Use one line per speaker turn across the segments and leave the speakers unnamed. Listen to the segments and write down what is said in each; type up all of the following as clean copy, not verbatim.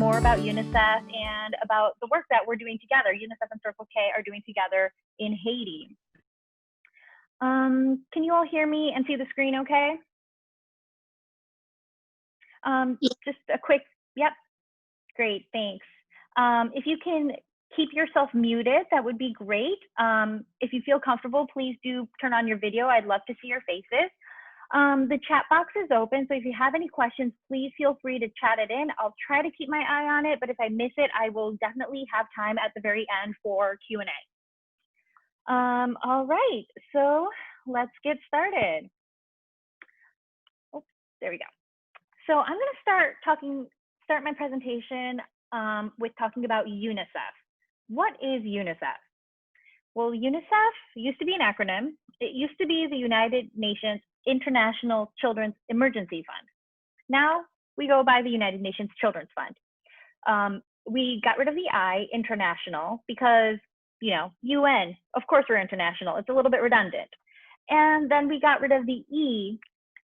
more about UNICEF and about the work that we're doing together. UNICEF and Circle K are doing together in Haiti. Can you all hear me and see the screen okay? Just a quick, yep, great, thanks. If you can keep yourself muted, that would be great. If you feel comfortable, please do turn on your video. I'd love to see your faces. The chat box is open, so if you have any questions, please feel free to chat it in. I'll try to keep my eye on it, but if I miss it, I will definitely have time at the very end for Q&A. All right, so let's get started. Oh, there we go. So I'm going to start my presentation with talking about UNICEF. What is UNICEF? Well, UNICEF used to be an acronym. It used to be the United Nations International Children's Emergency Fund. Now we go by the United Nations Children's Fund. We got rid of the I, international, because, you know, UN, of course we're international. It's a little bit redundant. And then we got rid of the E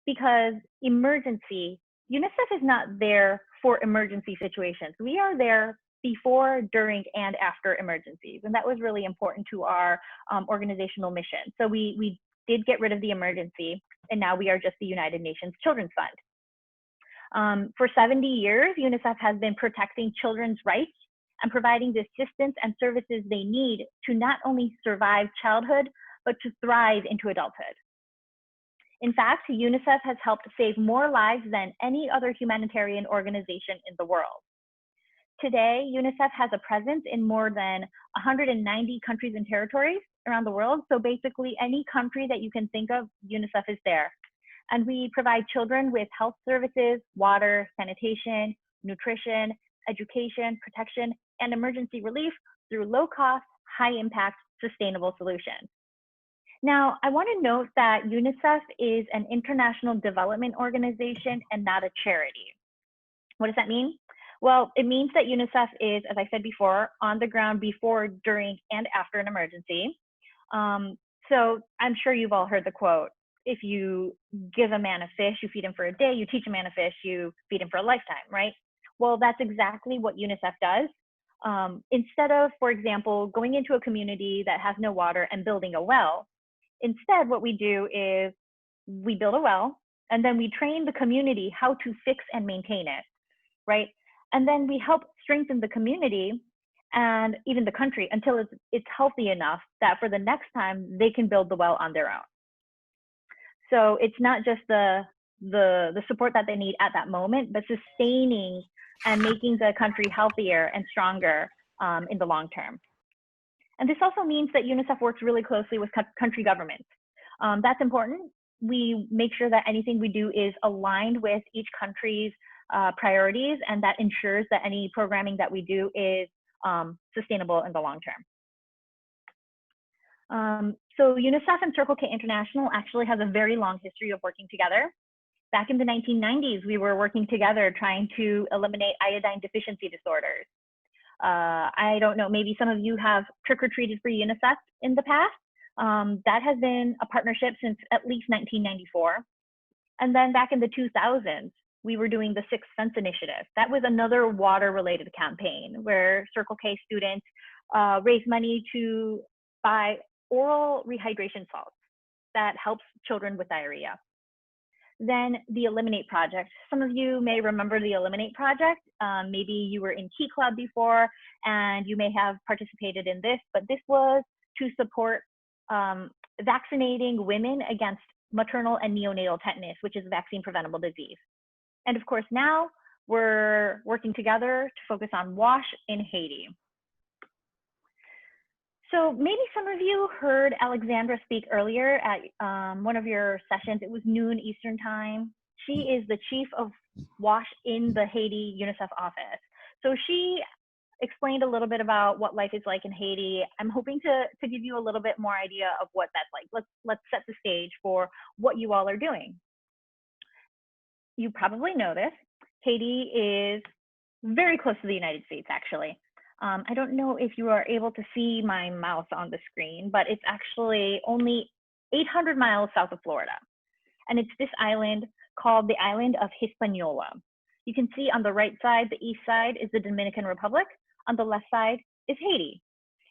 because emergency, UNICEF is not there for emergency situations. We are there before, during, and after emergencies. And that was really important to our organizational mission. So we did get rid of the emergency, and now we are just the United Nations Children's Fund. For 70 years, UNICEF has been protecting children's rights and providing the assistance and services they need to not only survive childhood, but to thrive into adulthood. In fact, UNICEF has helped save more lives than any other humanitarian organization in the world. Today, UNICEF has a presence in more than 190 countries and territories around the world. So basically any country that you can think of, UNICEF is there. And we provide children with health services, water, sanitation, nutrition, education, protection, and emergency relief through low cost, high impact, sustainable solutions. Now, I want to note that UNICEF is an international development organization and not a charity. What does that mean? Well, it means that UNICEF is, as I said before, on the ground before, during, and after an emergency. So I'm sure you've all heard the quote, if you give a man a fish, you feed him for a day, you teach a man a fish, you feed him for a lifetime, right? Well, that's exactly what UNICEF does. Instead of, for example, going into a community that has no water and building a well, instead what we do is we build a well, and then we train the community how to fix and maintain it, right? And then we help strengthen the community and even the country until it's healthy enough that for the next time they can build the well on their own. So it's not just the support that they need at that moment, but sustaining and making the country healthier and stronger in the long term. And this also means that UNICEF works really closely with country governments. That's important. We make sure that anything we do is aligned with each country's priorities, and that ensures that any programming that we do is sustainable in the long term. So UNICEF and Circle K International actually has a very long history of working together. Back in the 1990s, we were working together trying to eliminate iodine deficiency disorders. I don't know, maybe some of you have trick-or-treated for UNICEF in the past. That has been a partnership since at least 1994. And then back in the 2000s, we were doing the Sixth Sense Initiative. That was another water-related campaign where Circle K students raised money to buy oral rehydration salts that helps children with diarrhea. Then the Eliminate Project. Some of you may remember the Eliminate Project. Maybe you were in Key Club before and you may have participated in this, but this was to support vaccinating women against maternal and neonatal tetanus, which is a vaccine preventable disease. And of course, now we're working together to focus on WASH in Haiti. So maybe some of you heard Alexandra speak earlier at one of your sessions. It was noon Eastern time. She is the chief of WASH in the Haiti UNICEF office. So she explained a little bit about what life is like in Haiti. I'm hoping to give you a little bit more idea of what that's like. Let's set the stage for what you all are doing. You probably know this. Haiti is very close to the United States, actually. I don't know if you are able to see my mouse on the screen, but it's actually only 800 miles south of Florida. And it's this island called the island of Hispaniola. You can see on the right side, the east side is the Dominican Republic. On the left side is Haiti.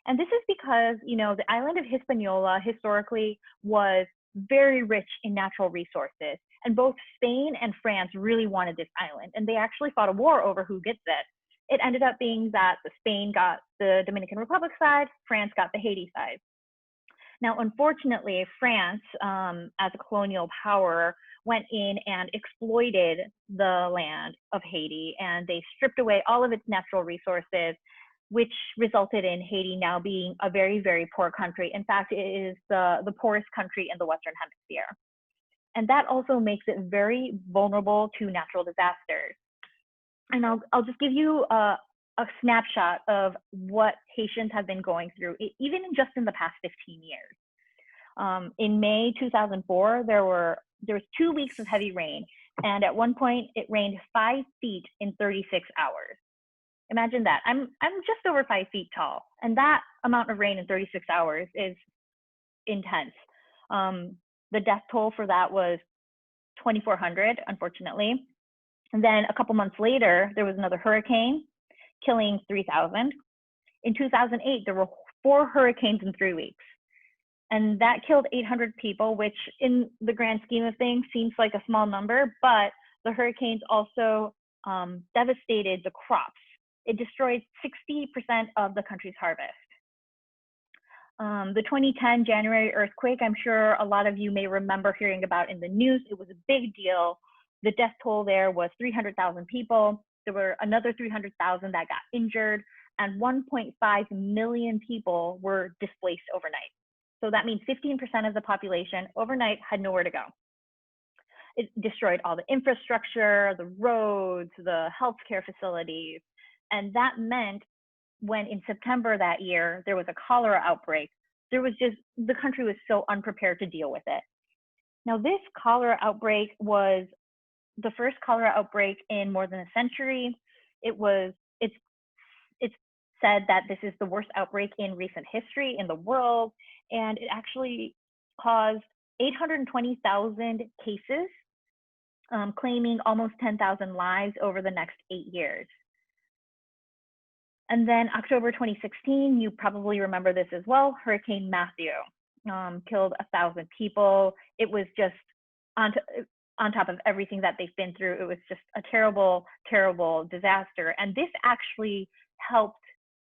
And this is because, the island of Hispaniola historically was very rich in natural resources. And both Spain and France really wanted this island. And they actually fought a war over who gets it. It ended up being that Spain got the Dominican Republic side, France got the Haiti side. Now, unfortunately, France, as a colonial power, went in and exploited the land of Haiti, and they stripped away all of its natural resources, which resulted in Haiti now being a very, very poor country. In fact, it is the poorest country in the Western Hemisphere. And that also makes it very vulnerable to natural disasters. And I'll just give you a snapshot of what Haitians have been going through, even just in the past 15 years. In May 2004, there was 2 weeks of heavy rain, and at one point it rained 5 feet in 36 hours. Imagine that. I'm just over 5 feet tall, and that amount of rain in 36 hours is intense. The death toll for that was 2,400, unfortunately. And then a couple months later, there was another hurricane, killing 3,000. In 2008, there were 4 hurricanes in 3 weeks. And that killed 800 people, which in the grand scheme of things seems like a small number, but the hurricanes also devastated the crops. It destroyed 60% of the country's harvest. The 2010 January earthquake, I'm sure a lot of you may remember hearing about in the news. It was a big deal. The death toll there was 300,000 people. There were another 300,000 that got injured, and 1.5 million people were displaced overnight. So that means 15% of the population overnight had nowhere to go. It destroyed all the infrastructure, the roads, the healthcare facilities. And that meant when in September that year, there was a cholera outbreak, the country was so unprepared to deal with it. Now, this cholera outbreak was the first cholera outbreak in more than a century. It's said that this is the worst outbreak in recent history in the world, and it actually caused 820,000 cases, claiming almost 10,000 lives over the next 8 years. And then October 2016, you probably remember this as well, Hurricane Matthew killed 1,000 people. It was just on top of everything that they've been through, it was just a terrible, terrible disaster. And this actually helped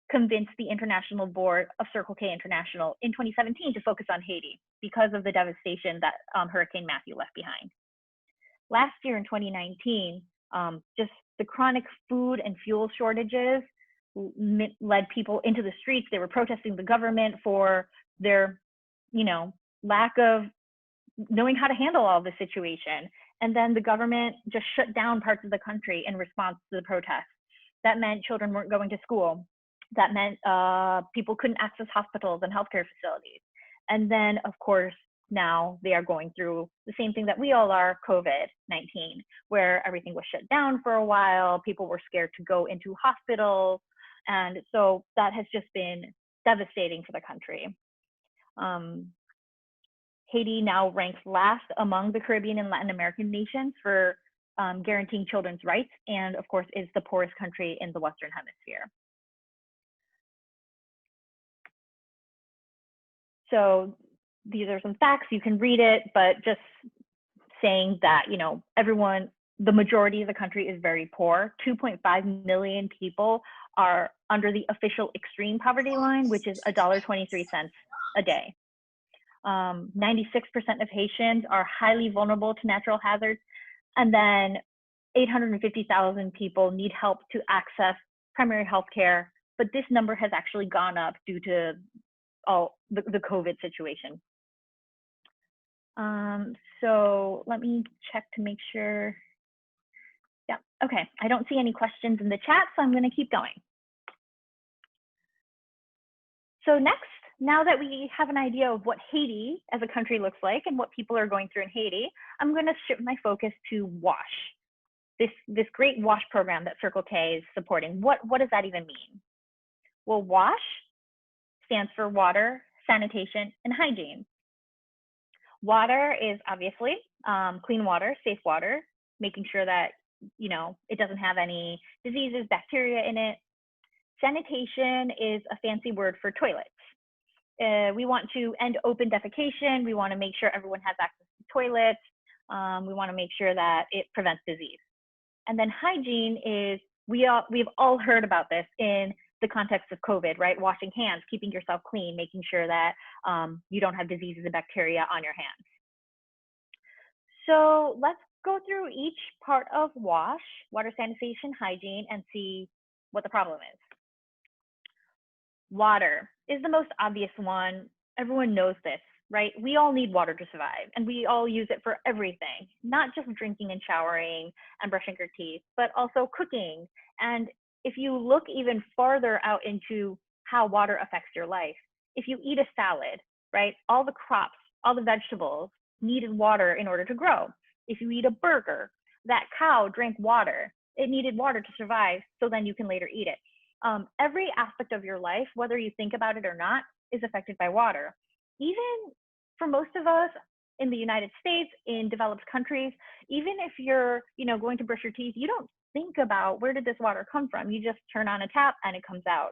convince the International Board of Circle K International in 2017 to focus on Haiti because of the devastation that Hurricane Matthew left behind. Last year in 2019, just the chronic food and fuel shortages led people into the streets. They were protesting the government for their, lack of knowing how to handle all the situation. And then the government just shut down parts of the country in response to the protests. That meant children weren't going to school. That meant people couldn't access hospitals and healthcare facilities. And then, of course, now they are going through the same thing that we all are, COVID-19, where everything was shut down for a while. People were scared to go into hospitals. And so that has just been devastating for the country. Haiti now ranks last among the Caribbean and Latin American nations for guaranteeing children's rights, and of course is the poorest country in the Western Hemisphere. So these are some facts, you can read it, but just saying that, the majority of the country is very poor. 2.5 million people are under the official extreme poverty line, which is $1.23 a day. 96% of Haitians are highly vulnerable to natural hazards, and then 850,000 people need help to access primary health care, but this number has actually gone up due to the COVID situation. So let me check to make sure. Yeah, okay, I don't see any questions in the chat, so I'm gonna keep going. So next, now that we have an idea of what Haiti as a country looks like and what people are going through in Haiti, I'm going to shift my focus to WASH, this great WASH program that Circle K is supporting. What does that even mean? Well, WASH stands for water, sanitation, and hygiene. Water is obviously clean water, safe water, making sure that it doesn't have any diseases, bacteria in it. Sanitation is a fancy word for toilets. We want to end open defecation. We want to make sure everyone has access to toilets. We want to make sure that it prevents disease. And then hygiene is, we've all heard about this in the context of COVID, right? Washing hands, keeping yourself clean, making sure that you don't have diseases and bacteria on your hands. So let's go through each part of WASH, water, sanitation, hygiene, and see what the problem is. Water is the most obvious one. Everyone knows this, right? We all need water to survive, and we all use it for everything, not just drinking and showering and brushing your teeth, but also cooking. And if you look even farther out into how water affects your life, if you eat a salad, right, all the crops, all the vegetables needed water in order to grow. If you eat a burger, that cow drank water. It needed water to survive, so then you can later eat it. Every aspect of your life, whether you think about it or not, is affected by water. Even for most of us in the United States, in developed countries, even if you're, going to brush your teeth, you don't think about where did this water come from. You just turn on a tap and it comes out.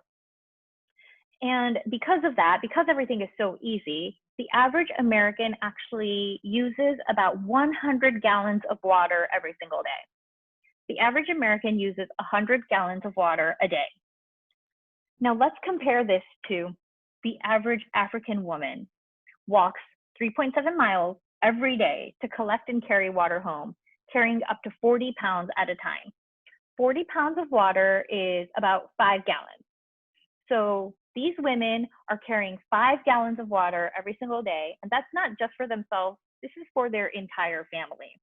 And because of that, because everything is so easy, the average American actually uses about 100 gallons of water every single day. The average American uses 100 gallons of water a day. Now let's compare this to the average African woman walks 3.7 miles every day to collect and carry water home, carrying up to 40 pounds at a time. 40 pounds of water is about 5 gallons. So these women are carrying 5 gallons of water every single day, and that's not just for themselves, this is for their entire family.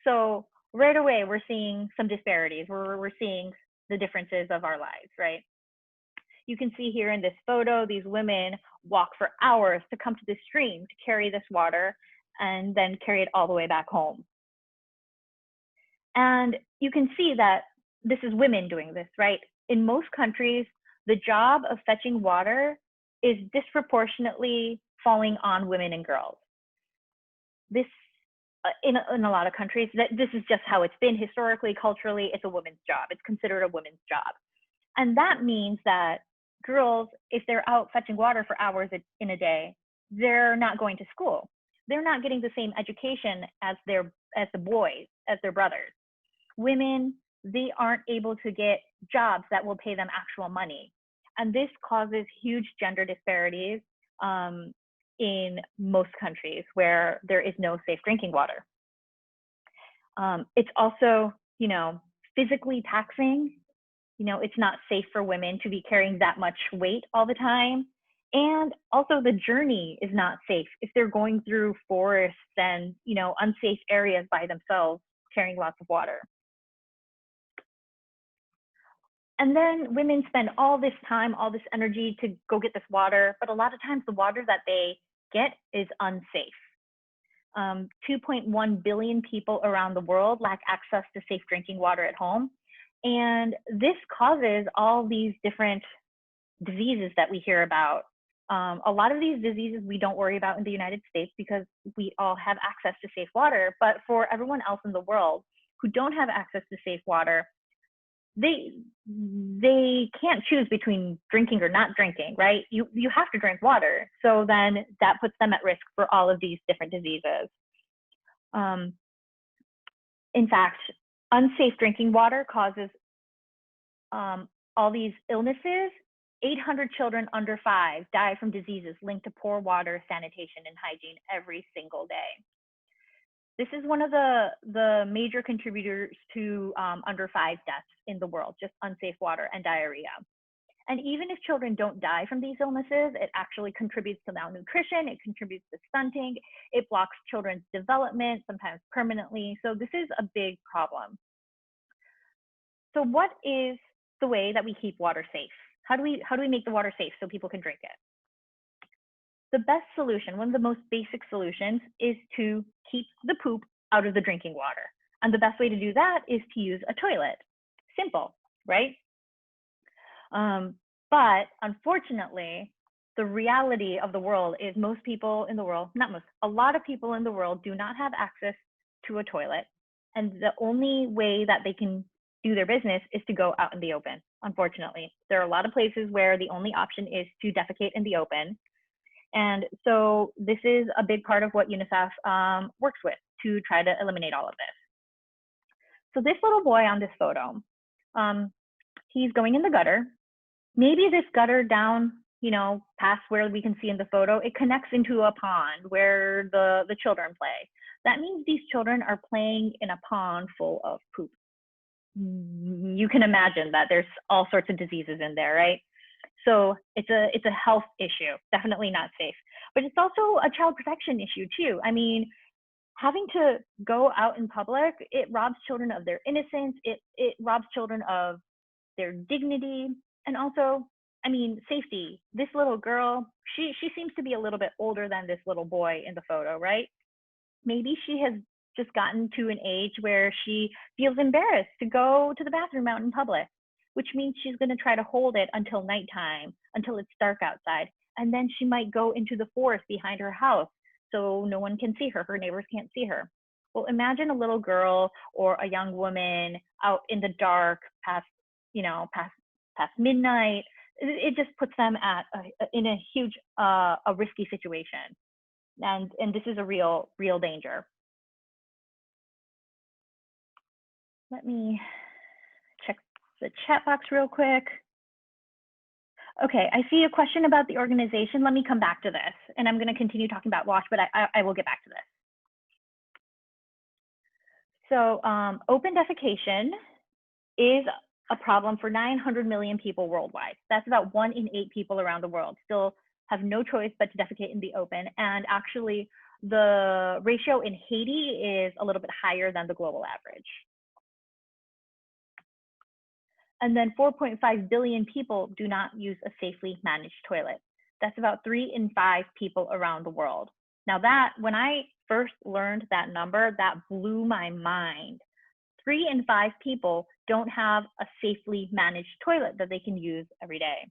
So right away, we're seeing some disparities, we're seeing the differences of our lives, right? You can see here in this photo, these women walk for hours to come to the stream to carry this water and then carry it all the way back home. And you can see that this is women doing this, right? In most countries, the job of fetching water is disproportionately falling on women and girls. This, in a lot of countries, this is just how it's been historically, culturally, it's a woman's job. It's considered a woman's job. And that means that girls, if they're out fetching water for hours in a day, they're not going to school. They're not getting the same education as the boys, as their brothers. Women, they aren't able to get jobs that will pay them actual money. And this causes huge gender disparities in most countries where there is no safe drinking water. It's also, physically taxing. It's not safe for women to be carrying that much weight all the time. And also the journey is not safe if they're going through forests and, unsafe areas by themselves, carrying lots of water. And then women spend all this time, all this energy to go get this water, but a lot of times the water that they get is unsafe. 2.1 billion people around the world lack access to safe drinking water at home. And this causes all these different diseases that we hear about. A lot of these diseases we don't worry about in the United States because we all have access to safe water. But for everyone else in the world who don't have access to safe water, they can't choose between drinking or not drinking, right? You have to drink water. So then that puts them at risk for all of these different diseases. In fact, unsafe drinking water causes all these illnesses. 800 children under 5 die from diseases linked to poor water, sanitation, and hygiene every single day. This is one of the major contributors to under 5 deaths in the world, just unsafe water and diarrhea. And even if children don't die from these illnesses, it actually contributes to malnutrition, it contributes to stunting, it blocks children's development, sometimes permanently. So this is a big problem. So what is the way that we keep water safe? How do we make the water safe so people can drink it? The best solution, one of the most basic solutions, is to keep the poop out of the drinking water. And the best way to do that is to use a toilet. Simple, right? But unfortunately, the reality of the world is most people in the world, not most, a lot of people in the world do not have access to a toilet. And the only way that they can do their business is to go out in the open, unfortunately. There are a lot of places where the only option is to defecate in the open. And so this is a big part of what UNICEF works with to try to eliminate all of this. So this little boy on this photo, he's going in the gutter. Maybe this gutter down, past where we can see in the photo, it connects into a pond where the children play. That means these children are playing in a pond full of poop. You can imagine that there's all sorts of diseases in there, right? So it's a health issue, definitely not safe. But it's also a child protection issue too. I mean, having to go out in public, it robs children of their innocence. It robs children of their dignity, and also, I mean, safety. This little girl, she seems to be a little bit older than this little boy in the photo, right? Maybe she has just gotten to an age where she feels embarrassed to go to the bathroom out in public, which means she's going to try to hold it until nighttime, until it's dark outside. And then she might go into the forest behind her house so no one can see her. Her neighbors can't see her. Well, imagine a little girl or a young woman out in the dark past midnight. It just puts them in a huge, a risky situation. And this is a real danger. Let me check the chat box real quick. Okay, I see a question about the organization. Let me come back to this, and I'm going to continue talking about WASH, but I will get back to this. So open defecation is a problem for 900 million people worldwide. That's about 1 in 8 people around the world still have no choice but to defecate in the open. And actually, the ratio in Haiti is a little bit higher than the global average. And then 4.5 billion people do not use a safely managed toilet. That's about 3 in 5 people around the world. Now that, when I first learned that number, that blew my mind. 3 in 5 people don't have a safely managed toilet that they can use every day.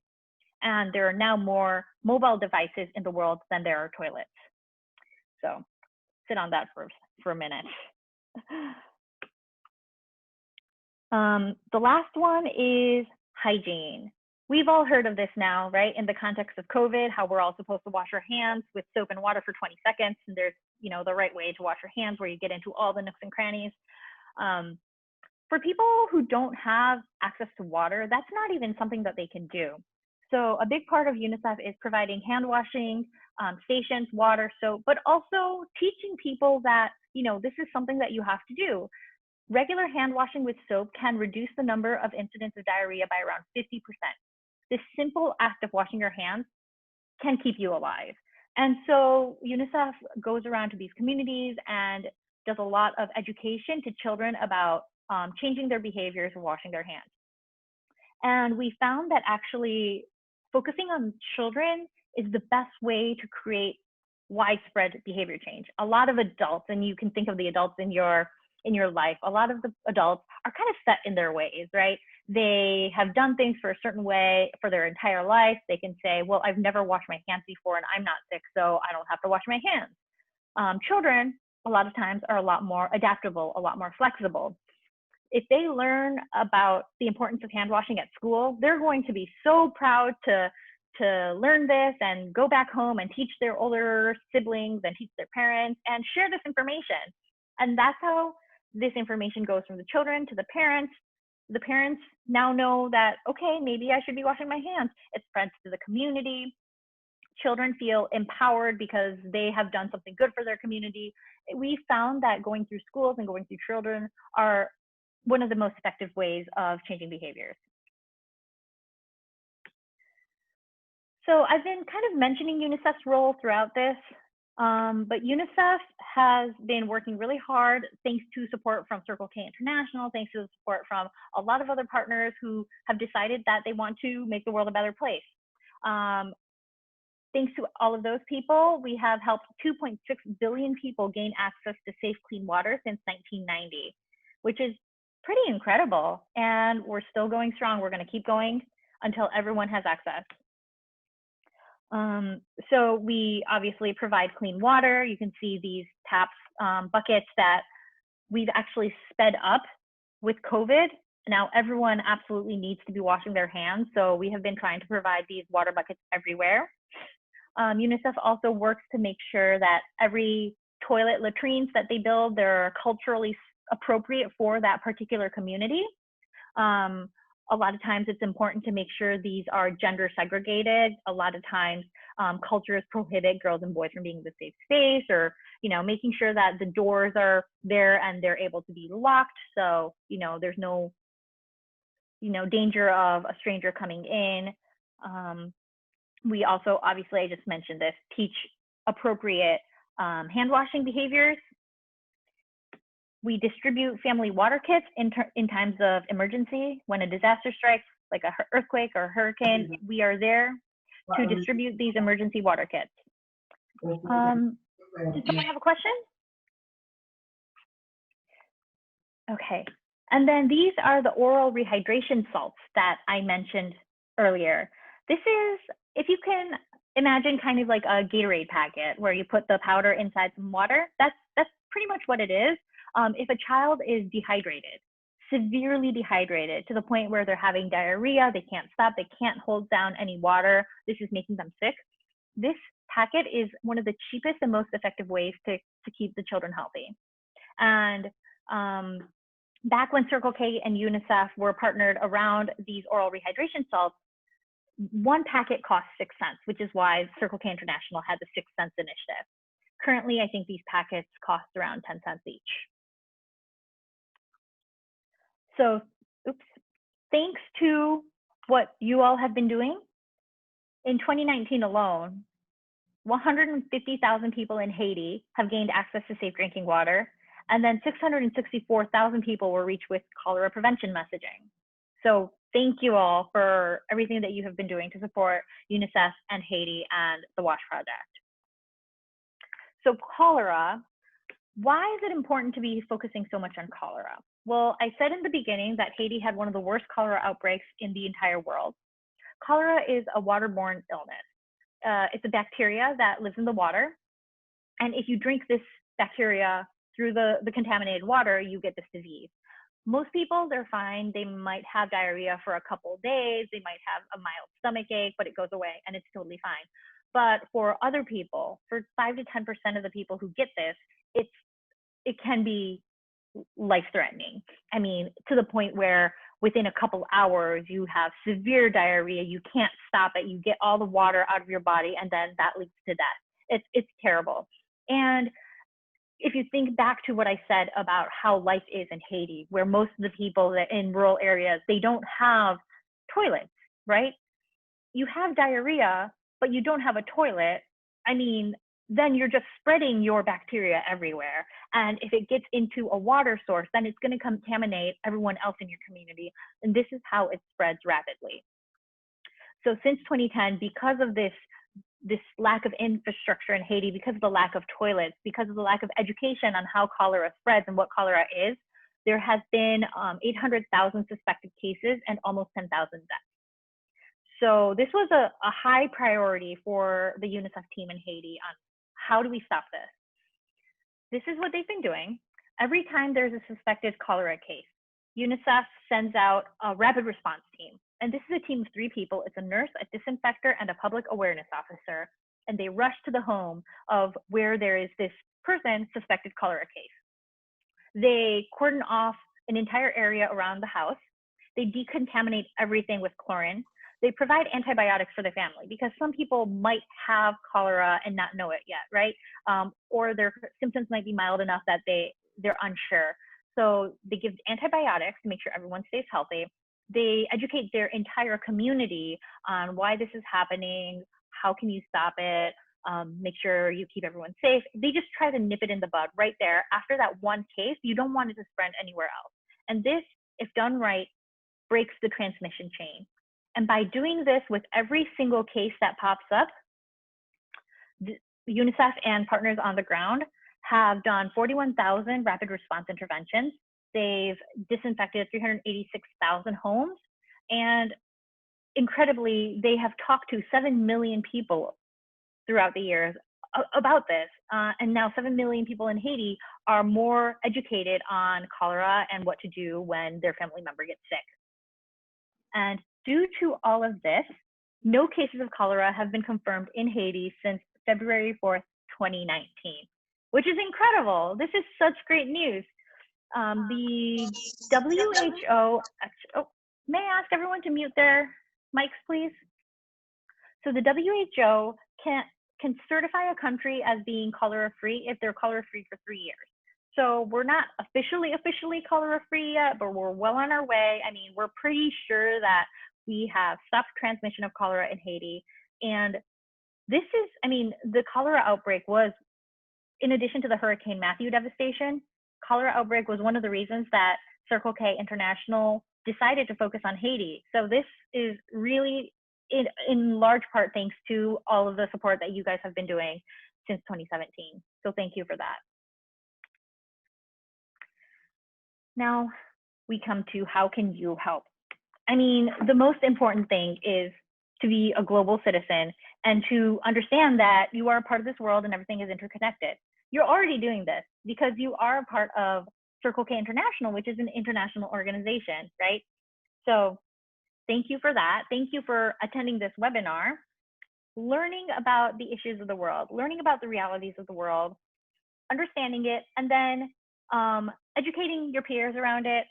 And there are now more mobile devices in the world than there are toilets. So sit on that for a minute. The last one is hygiene. We've all heard of this now, right? In the context of COVID, how we're all supposed to wash our hands with soap and water for 20 seconds. And there's, the right way to wash your hands where you get into all the nooks and crannies. For people who don't have access to water, that's not even something that they can do. So a big part of UNICEF is providing hand washing stations, water, soap, but also teaching people that, this is something that you have to do. Regular hand washing with soap can reduce the number of incidents of diarrhea by around 50%. This simple act of washing your hands can keep you alive. And so UNICEF goes around to these communities and does a lot of education to children about changing their behaviors and washing their hands. And we found that actually focusing on children is the best way to create widespread behavior change. A lot of adults, and you can think of the adults in your life, a lot of the adults are kind of set in their ways, right? They have done things for a certain way for their entire life. They can say, well, I've never washed my hands before and I'm not sick, so I don't have to wash my hands. Children, a lot of times, are a lot more adaptable, a lot more flexible. If they learn about the importance of hand washing at school, they're going to be so proud to learn this and go back home and teach their older siblings and teach their parents and share this information. And that's how this information goes from the children to the parents. The parents now know that, okay, maybe I should be washing my hands. It spreads to the community. Children feel empowered because they have done something good for their community. We found that going through schools and going through children are one of the most effective ways of changing behaviors. So I've been kind of mentioning UNICEF's role throughout this, but UNICEF has been working really hard thanks to support from Circle K International, thanks to the support from a lot of other partners who have decided that they want to make the world a better place. Thanks to all of those people, we have helped 2.6 billion people gain access to safe, clean water since 1990, which is pretty incredible. And we're still going strong. We're going to keep going until everyone has access. So we obviously provide clean water. You can see these taps, buckets that we've actually sped up with COVID. Now everyone absolutely needs to be washing their hands, so we have been trying to provide these water buckets everywhere. UNICEF also works to make sure that every toilet latrines that they build, they're culturally appropriate for that particular community. A lot of times it's important to make sure these are gender segregated. A lot of times cultures prohibit girls and boys from being in the safe space, or, making sure that the doors are there and they're able to be locked. So, there's no, danger of a stranger coming in. We also, obviously, I just mentioned this, teach appropriate hand washing behaviors. We distribute family water kits in times of emergency. When a disaster strikes, like an earthquake or a hurricane, we are there to distribute these emergency water kits. Does someone have a question? Okay. And then these are the oral rehydration salts that I mentioned earlier. This is, if you can imagine, kind of like a Gatorade packet where you put the powder inside some water. That's pretty much what it is. If a child is dehydrated, severely dehydrated to the point where they're having diarrhea, they can't stop, they can't hold down any water, this is making them sick, this packet is one of the cheapest and most effective ways to keep the children healthy. And back when Circle K and UNICEF were partnered around these oral rehydration salts, one packet cost 6 cents, which is why Circle K International had the 6 cents initiative. Currently, I think these packets cost around 10 cents each. So, thanks to what you all have been doing, in 2019 alone, 150,000 people in Haiti have gained access to safe drinking water, and then 664,000 people were reached with cholera prevention messaging. So thank you all for everything that you have been doing to support UNICEF and Haiti and the WASH Project. So cholera, why is it important to be focusing so much on cholera? Well, I said in the beginning that Haiti had one of the worst cholera outbreaks in the entire world. Cholera is a waterborne illness. It's a bacteria that lives in the water. And if you drink this bacteria through the contaminated water, you get this disease. Most people, they're fine. They might have diarrhea for a couple of days. They might have a mild stomach ache, but it goes away and it's totally fine. But for other people, for 5 to 10% of the people who get this, it can be life-threatening. I mean, to the point where within a couple hours, you have severe diarrhea, you can't stop it, you get all the water out of your body, and then that leads to death. It's terrible. And if you think back to what I said about how life is in Haiti, where most of the people that in rural areas, they don't have toilets, right? You have diarrhea, but you don't have a toilet. I mean, then you're just spreading your bacteria everywhere. And if it gets into a water source, then it's going to contaminate everyone else in your community. And this is how it spreads rapidly. So since 2010, because of this lack of infrastructure in Haiti, because of the lack of toilets, because of the lack of education on how cholera spreads and what cholera is, there has been 800,000 suspected cases and almost 10,000 deaths. So this was a high priority for the UNICEF team in Haiti on how do we stop this? This is what they've been doing. Every time there's a suspected cholera case, UNICEF sends out a rapid response team. And this is a team of 3 people. It's a nurse, a disinfector, and a public awareness officer. And they rush to the home of where there is this person suspected cholera case. They cordon off an entire area around the house. They decontaminate everything with chlorine. They provide antibiotics for the family because some people might have cholera and not know it yet, right? Or their symptoms might be mild enough that they're unsure. So they give antibiotics to make sure everyone stays healthy. They educate their entire community on why this is happening, how can you stop it, make sure you keep everyone safe. They just try to nip it in the bud right there. After that one case, you don't want it to spread anywhere else. And this, if done right, breaks the transmission chain. And by doing this with every single case that pops up, UNICEF and partners on the ground have done 41,000 rapid response interventions. They've disinfected 386,000 homes. And incredibly, they have talked to 7 million people throughout the years about this. And now 7 million people in Haiti are more educated on cholera and what to do when their family member gets sick. And due to all of this, no cases of cholera have been confirmed in Haiti since February 4th, 2019, which is incredible. This is such great news. The WHO, may I ask everyone to mute their mics, please? So the WHO can certify a country as being cholera-free if they're cholera-free for 3 years. So we're not officially cholera-free yet, but we're well on our way. I mean, we're pretty sure that we have stopped transmission of cholera in Haiti. And this is, I mean, the cholera outbreak was, in addition to the Hurricane Matthew devastation, cholera outbreak was one of the reasons that Circle K International decided to focus on Haiti. So this is really, in large part, thanks to all of the support that you guys have been doing since 2017. So thank you for that. Now we come to how can you help? I mean, the most important thing is to be a global citizen and to understand that you are a part of this world and everything is interconnected. You're already doing this because you are a part of Circle K International, which is an international organization, right? So thank you for that. Thank you for attending this webinar, learning about the issues of the world, learning about the realities of the world, understanding it, and then educating your peers around it,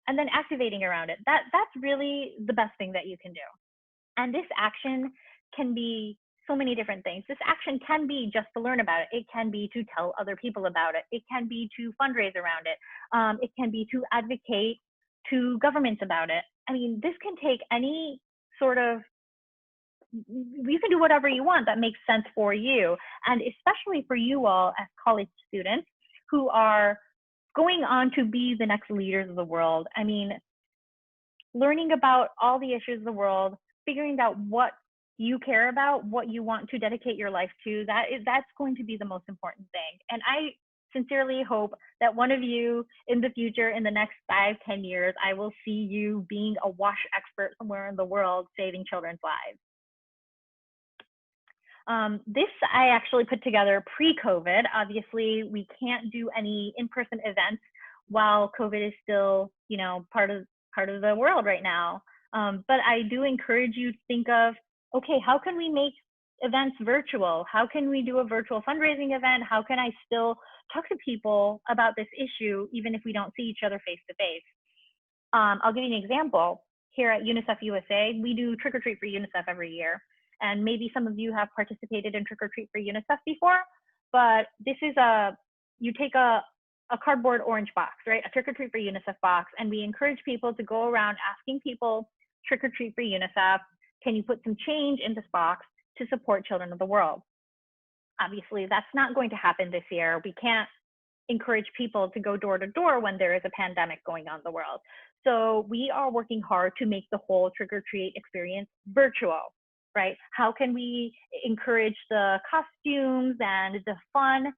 and then activating around it. That's really the best thing that you can do. And this action can be so many different things. This action can be just to learn about it. It can be to tell other people about it. It can be to fundraise around it. It can be to advocate to governments about it. I mean, this can take any sort of, you can do whatever you want that makes sense for you. And especially for you all as college students who are going on to be the next leaders of the world. I mean, learning about all the issues of the world, figuring out what you care about, what you want to dedicate your life to, that's going to be the most important thing. And I sincerely hope that one of you in the future, in the next 5-10 years, I will see you being a WASH expert somewhere in the world, saving children's lives. This I actually put together pre-COVID. Obviously, we can't do any in-person events while COVID is still, you know, part of the world right now. But I do encourage you to think of, okay, how can we make events virtual? How can we do a virtual fundraising event? How can I still talk to people about this issue, even if we don't see each other face to face? I'll give you an example. Here at Unicef USA, we do Trick or Treat for UNICEF every year. And maybe some of you have participated in Trick or Treat for UNICEF before, but this is you take a cardboard orange box, right? A Trick or Treat for UNICEF box, and we encourage people to go around asking people, Trick or Treat for UNICEF, can you put some change in this box to support children of the world? Obviously, that's not going to happen this year. We can't encourage people to go door to door when there is a pandemic going on in the world. So we are working hard to make the whole Trick or Treat experience virtual. Right? How can we encourage the costumes and the fun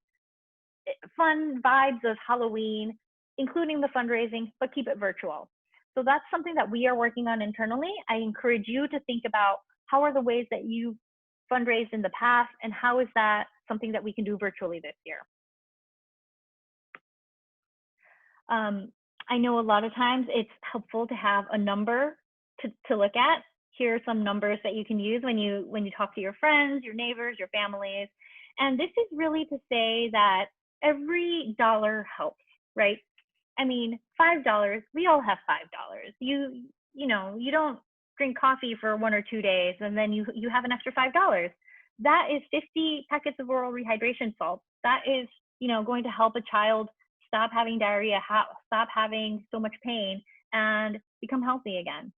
vibes of Halloween, including the fundraising, but keep it virtual? So that's something that we are working on internally. I encourage you to think about how are the ways that you've fundraised in the past, and how is that something that we can do virtually this year? I know a lot of times it's helpful to have a number to look at. Here are some numbers that you can use when you talk to your friends, your neighbors, your families. And this is really to say that every dollar helps, right? I mean, $5, we all have $5. You know, you don't drink coffee for 1 or 2 days and then you have an extra $5. That is 50 packets of oral rehydration salts. That is, you know, going to help a child stop having diarrhea, stop having so much pain, and become healthy again.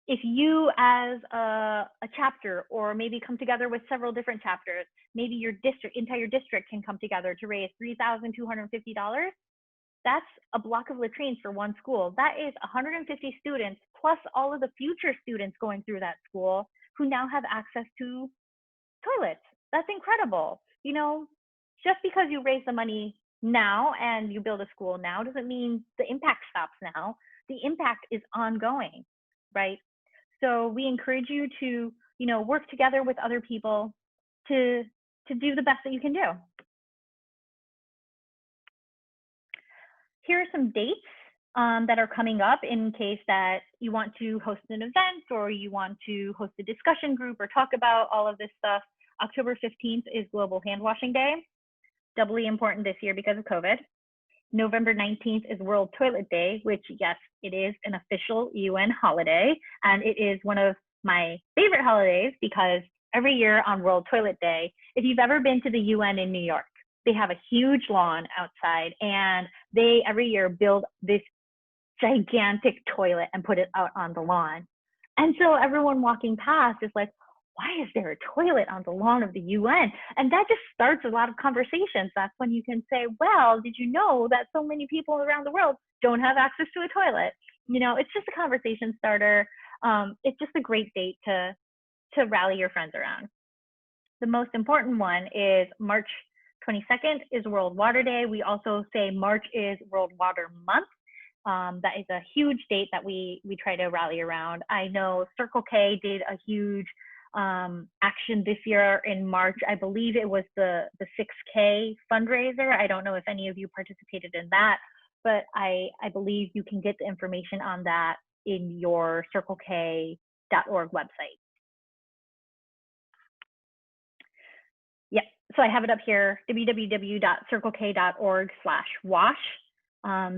If you as a chapter, or maybe come together with several different chapters, maybe your entire district can come together to raise $3,250. That's a block of latrines for one school. That is 150 students plus all of the future students going through that school who now have access to toilets. That's incredible. You know, just because you raise the money now and you build a school now doesn't mean the impact stops now. The impact is ongoing, right? So we encourage you to, you know, work together with other people, to do the best that you can do. Here are some dates that are coming up in case that you want to host an event or you want to host a discussion group or talk about all of this stuff. October 15th is Global Hand Washing Day, doubly important this year because of COVID. November 19th is World Toilet Day, which, yes, it is an official UN holiday, and it is one of my favorite holidays because every year on World Toilet Day, if you've ever been to the UN in New York, they have a huge lawn outside, and they every year build this gigantic toilet and put it out on the lawn. And so everyone walking past is like, why is there a toilet on the lawn of the UN? And that just starts a lot of conversations. That's when you can say, well, did you know that so many people around the world don't have access to a toilet? You know, it's just a conversation starter. It's just a great date to rally your friends around. The most important one is March 22nd is World Water Day. We also say March is World Water Month. That is a huge date that we try to rally around. I know Circle K did a huge action this year in March. I believe it was the 6K fundraiser. I don't know if any of you participated in that, but I believe you can get the information on that in your circlek.org website. Yep, so I have it up here, www.circlek.org/wash.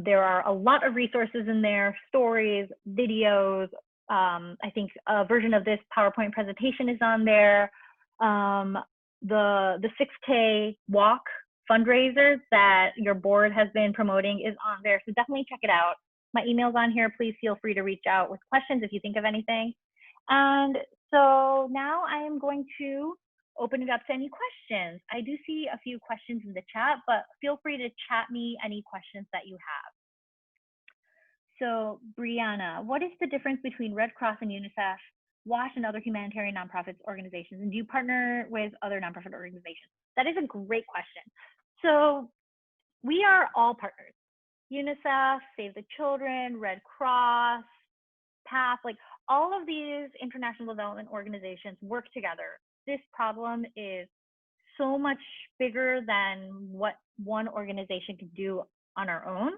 There are a lot of resources in there, stories, videos. I think a version of this PowerPoint presentation is on there. The 6K walk fundraiser that your board has been promoting is on there, so definitely check it out. My email's on here. Please feel free to reach out with questions if you think of anything. And so now I am going to open it up to any questions. I do see a few questions in the chat, but feel free to chat me any questions that you have. So Brianna, what is the difference between Red Cross and Unicef, WASH, and other humanitarian nonprofits organizations? And do you partner with other nonprofit organizations? That is a great question. So we are all partners. UNICEF, Save the Children, Red Cross, PATH, like all of these international development organizations work together. This problem is so much bigger than what one organization can do on our own.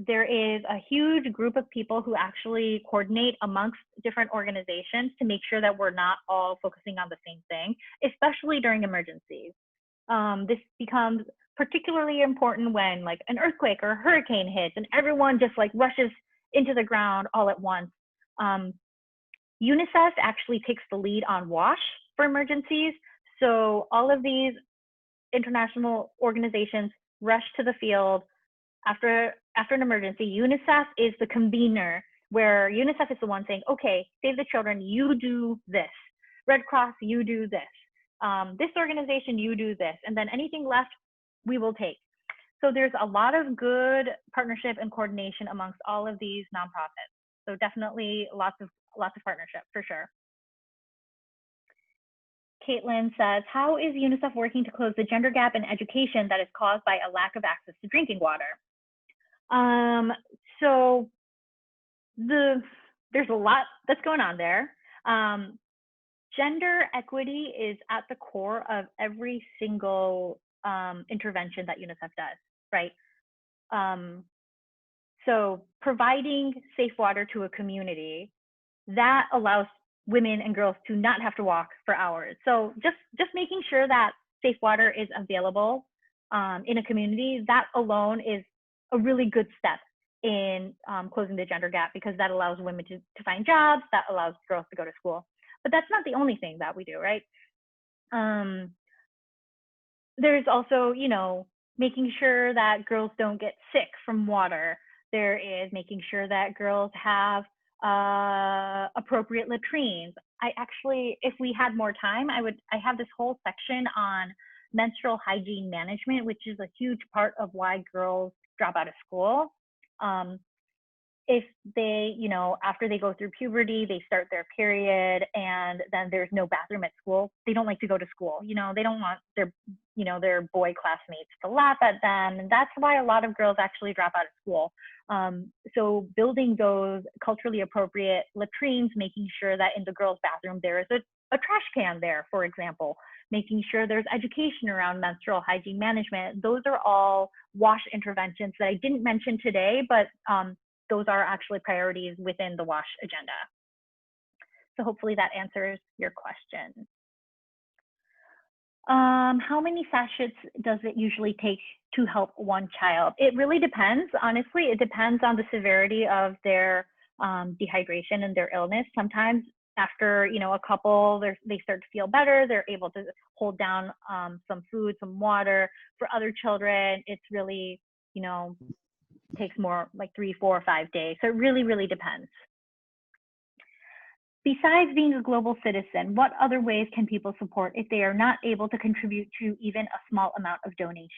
There is a huge group of people who actually coordinate amongst different organizations to make sure that we're not all focusing on the same thing, especially during emergencies. This becomes particularly important when like an earthquake or a hurricane hits and everyone just like rushes into the ground all at once. UNICEF actually takes the lead on WASH for emergencies. So all of these international organizations rush to the field after an emergency. UNICEF is the convener, where UNICEF is the one saying, okay, Save the Children, you do this. Red Cross, you do this. This organization, you do this. And then anything left, we will take. So there's a lot of good partnership and coordination amongst all of these nonprofits. So definitely lots of partnership for sure. Caitlin says, how is UNICEF working to close the gender gap in education that is caused by a lack of access to drinking water? So there's a lot that's going on there. Gender equity is at the core of every single intervention that UNICEF does, right? So providing safe water to a community, that allows women and girls to not have to walk for hours. So just making sure that safe water is available in a community, that alone is a really good step in closing the gender gap, because that allows women to find jobs, that allows girls to go to school. But that's not the only thing that we do, right? There's also, you know, making sure that girls don't get sick from water. There is making sure that girls have appropriate latrines. I actually, if we had more time, I have this whole section on menstrual hygiene management, which is a huge part of why girls drop out of school. If they, you know, after they go through puberty, they start their period and then there's no bathroom at school, they don't like to go to school. You know, they don't want their, you know, their boy classmates to laugh at them. And that's why a lot of girls actually drop out of school. So building those culturally appropriate latrines, making sure that in the girls' bathroom there is a trash can there, for example, making sure there's education around menstrual hygiene management. Those are all WASH interventions that I didn't mention today, but those are actually priorities within the WASH agenda. So hopefully that answers your question. How many sachets does it usually take to help one child? It really depends. Honestly, it depends on the severity of their dehydration and their illness. Sometimes after a couple, they start to feel better. They're able to hold down some food, some water. For other children, it's really takes more, like 3, 4, 5 days. So it really, really depends. Besides being a global citizen, what other ways can people support if they are not able to contribute to even a small amount of donation?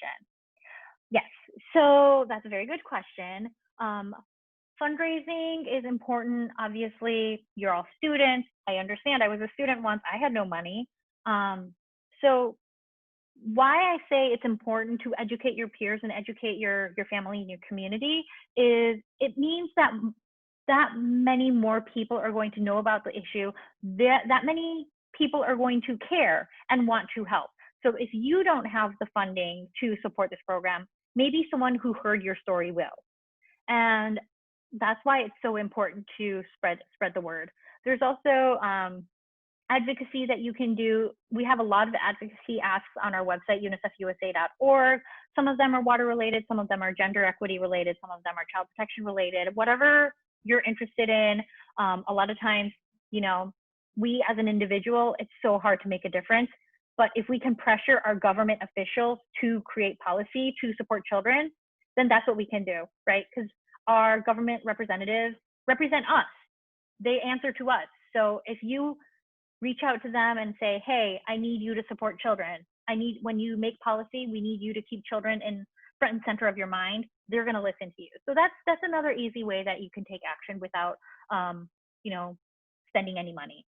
Yes, so that's a very good question. Fundraising is important. Obviously, you're all students. I understand. I was a student once. I had no money. So why I say it's important to educate your peers and educate your family and your community is it means that many more people are going to know about the issue, that many people are going to care and want to help. So if you don't have the funding to support this program, maybe someone who heard your story will. And that's why it's so important to spread the word. There's also advocacy that you can do. We have a lot of advocacy asks on our website, unicefusa.org. Some of them are water related, some of them are gender equity related, some of them are child protection related, whatever you're interested in. A lot of times, we as an individual, it's so hard to make a difference. But if we can pressure our government officials to create policy to support children, then that's what we can do, right? Because our government representatives represent us. They answer to us. So if you reach out to them and say, hey, I need you to support children. When you make policy, we need you to keep children in front and center of your mind. They're going to listen to you. So that's another easy way that you can take action without, spending any money.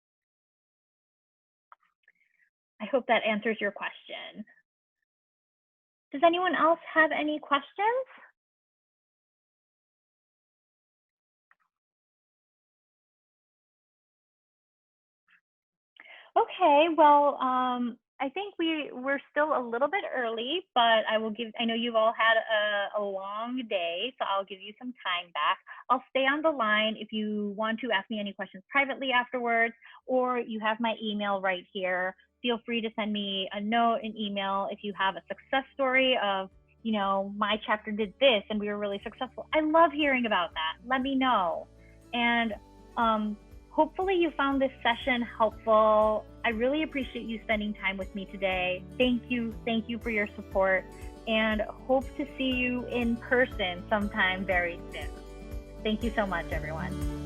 I hope that answers your question. Does anyone else have any questions? Okay, well, I think we're still a little bit early, but I know you've all had a long day, so I'll give you some time back. I'll stay on the line if you want to ask me any questions privately afterwards, or you have my email right here. Feel free to send me a note, an email, if you have a success story of, my chapter did this and we were really successful. I love hearing about that. Let me know. And hopefully you found this session helpful. I really appreciate you spending time with me today. Thank you for your support, and hope to see you in person sometime very soon. Thank you so much, everyone.